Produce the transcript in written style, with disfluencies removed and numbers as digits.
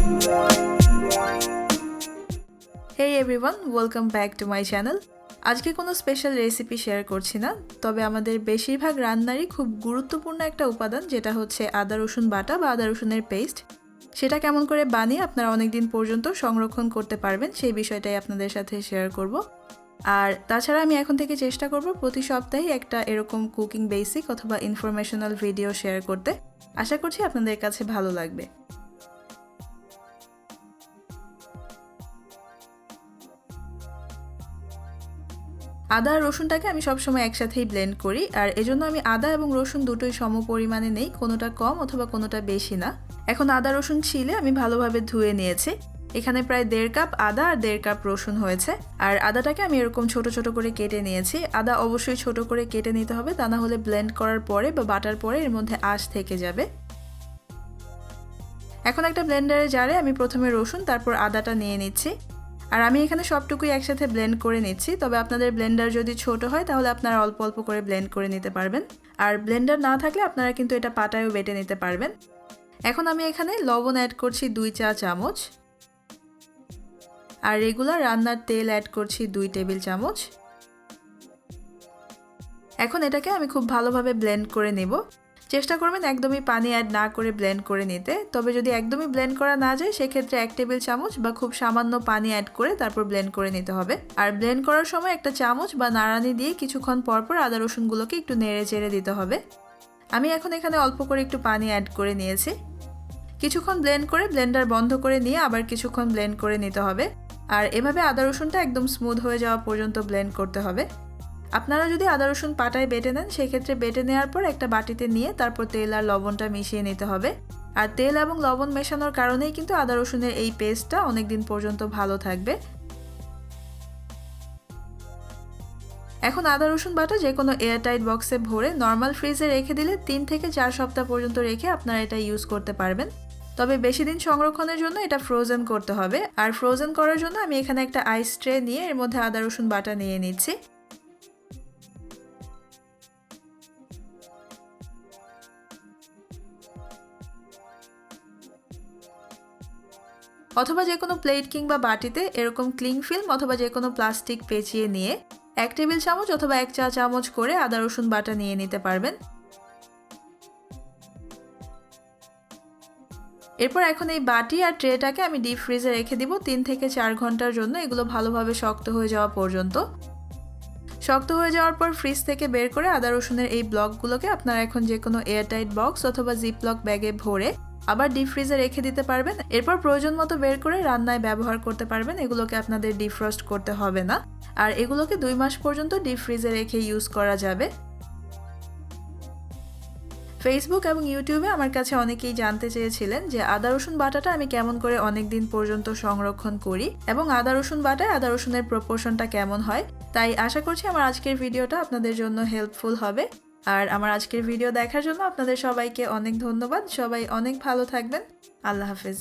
Hey everyone, welcome back to my channel. আজকে কোনো special recipe share করছি না, তবে আমাদের বেশিরভাগ রান্নারই খুব গুরুত্বপূর্ণ একটা উপাদান যেটা হচ্ছে আদা রসুন বাটা বা আদা রসুনের পেস্ট। সেটা কেমন করে বানিয়ে আপনারা অনেক দিন পর্যন্ত সংরক্ষণ করতে পারবেন সেই বিষয়টাই আপনাদের সাথে শেয়ার করব। আর তাছাড়া আমি এখন থেকে চেষ্টা করব প্রতি সপ্তাহে একটা এরকম কুকিং বেসিক অথবা ইনফরমেশনাল ভিডিও শেয়ার করতে। আশা করছি আপনাদের কাছে ভালো লাগবে। আদা আর রসুনটাকে আমি সবসময় একসাথেই ব্লেন্ড করি, আর এজন্য আমি আদা এবং রসুন দুটোই সম পরিমাণে নেই, কোনোটা কম অথবা কোনোটা বেশি না। এখন আদা রসুন ছিলে আমি ভালোভাবে ধুয়ে নিয়েছি। এখানে প্রায় 1.5 কাপ আদা আর 1.5 কাপ রসুন হয়েছে। আর আদাটাকে আমি এরকম ছোট ছোট করে কেটে নিয়েছি। আদা অবশ্যই ছোট করে কেটে নিতে হবে, তা না হলে ব্লেন্ড করার পরে বা বাটার পরে এর মধ্যে আঁশ থেকে যাবে। এখন একটা ব্লেন্ডারে জারে আমি প্রথমে রসুন তারপর আদাটা নিয়ে নিচ্ছি। আর আমি এখানে সবটুকুই একসাথে ব্লেন্ড করে নিচ্ছি, তবে আপনাদের ব্লেন্ডার যদি ছোট হয় তাহলে আপনারা অল্প অল্প করে ব্লেন্ড করে নিতে পারবেন। আর ব্লেন্ডার না থাকলে আপনারা কিন্তু এটা পাটায়ও বেটে নিতে পারবেন। এখন আমি এখানে লবণ অ্যাড করছি 2 চা চামচ, আর রেগুলার রান্নার তেল অ্যাড করছি 2 টেবিল চামচ। এখন এটাকে আমি খুব ভালোভাবে ব্লেন্ড করে নেব। চেষ্টা করবেন একদমই পানি অ্যাড না করে ব্লেন্ড করে নিতে, তবে যদি একদমই ব্লেন্ড করা না যায় সেক্ষেত্রে 1 টেবিল চামচ বা খুব সামান্য পানি অ্যাড করে তারপর ব্লেন্ড করে নিতে হবে। আর ব্লেন্ড করার সময় একটা চামচ বা নাড়ানি দিয়ে কিছুক্ষণ পরপর আদা রসুনগুলোকে একটু নেড়ে চেড়ে দিতে হবে। আমি এখন এখানে অল্প করে একটু পানি অ্যাড করে নিয়েছি। কিছুক্ষণ ব্লেন্ড করে ব্লেন্ডার বন্ধ করে নিয়ে আবার কিছুক্ষণ ব্লেন্ড করে নিতে হবে। আর এভাবে আদা রসুনটা একদম স্মুথ হয়ে যাওয়া পর্যন্ত ব্লেন্ড করতে হবে। আপনারা যদি আদা রসুন পাটায় বেটে নেন সেক্ষেত্রে বেটে নেওয়ার পর একটা বাটিতে নিয়ে তারপর তেল আর লবণটা মিশিয়ে নিতে হবে। আর তেল এবং লবণ মেশানোর কারণেই কিন্তু আদা রসুনের এই পেস্টটা অনেক দিন পর্যন্ত ভালো থাকবে। এখন আদা রসুন বাটা যে কোনো এয়ারটাইট বক্সে ভরে নর্মাল ফ্রিজে রেখে দিলে 3 থেকে 4 সপ্তাহ পর্যন্ত রেখে আপনারা এটা ইউজ করতে পারবেন। তবে বেশি দিন সংরক্ষণের জন্য এটা ফ্রোজেন করতে হবে। আর ফ্রোজেন করার জন্য আমি এখানে একটা আইস ট্রে নিয়ে এর মধ্যে আদা রসুন বাটা নিয়ে নিচ্ছি। অথবা যে কোনো প্লেট কিংবা বাটিতে এরকম ক্লিং ফিল্ম অথবা যে কোনো প্লাস্টিক পেঁচিয়ে নিয়ে 1 টেবিল চামচ অথবা 1 চা চামচ করে আদা রসুন বাটা নিয়ে নিতে পারবেন। এরপর এখন এই বাটি আর ট্রেটাকে আমি ডিপ ফ্রিজে রেখে দিব 3 থেকে 4 ঘন্টার জন্য, এগুলো ভালোভাবে শক্ত হয়ে যাওয়া পর্যন্ত। শক্ত হয়ে যাওয়ার পর ফ্রিজ থেকে বের করে আদা রসুনের এই ব্লকগুলোকে আপনারা এখন যে কোনো এয়ারটাইট বক্স অথবা জিপলক ব্যাগে ভরে আবার ডিপ ফ্রিজে রেখে দিতে পারবেন। এরপর প্রয়োজন মতো বের করে রান্নায় ব্যবহার করতে পারবেন। এগুলোকে আপনাদের ডিফ্রস্ট করতে হবে না। আর এগুলোকে 2 মাস পর্যন্ত ডিপ ফ্রিজে রেখে ইউজ করা যাবে। ফেসবুক এবং ইউটিউবে আমার কাছে অনেকেই জানতে চেয়েছিলেন যে আদা রসুন বাটাটা আমি কেমন করে অনেক দিন পর্যন্ত সংরক্ষণ করি এবং আদা রসুন বাটায় আদা রসুনের প্রপোর্শনটা কেমন হয়। তাই আশা করছি আমার আজকের ভিডিওটা আপনাদের জন্য হেল্পফুল হবে। আর আমার আজকের ভিডিও দেখার জন্য আপনাদের সবাইকে অনেক ধন্যবাদ। সবাই অনেক ভালো থাকবেন। আল্লাহ হাফেজ।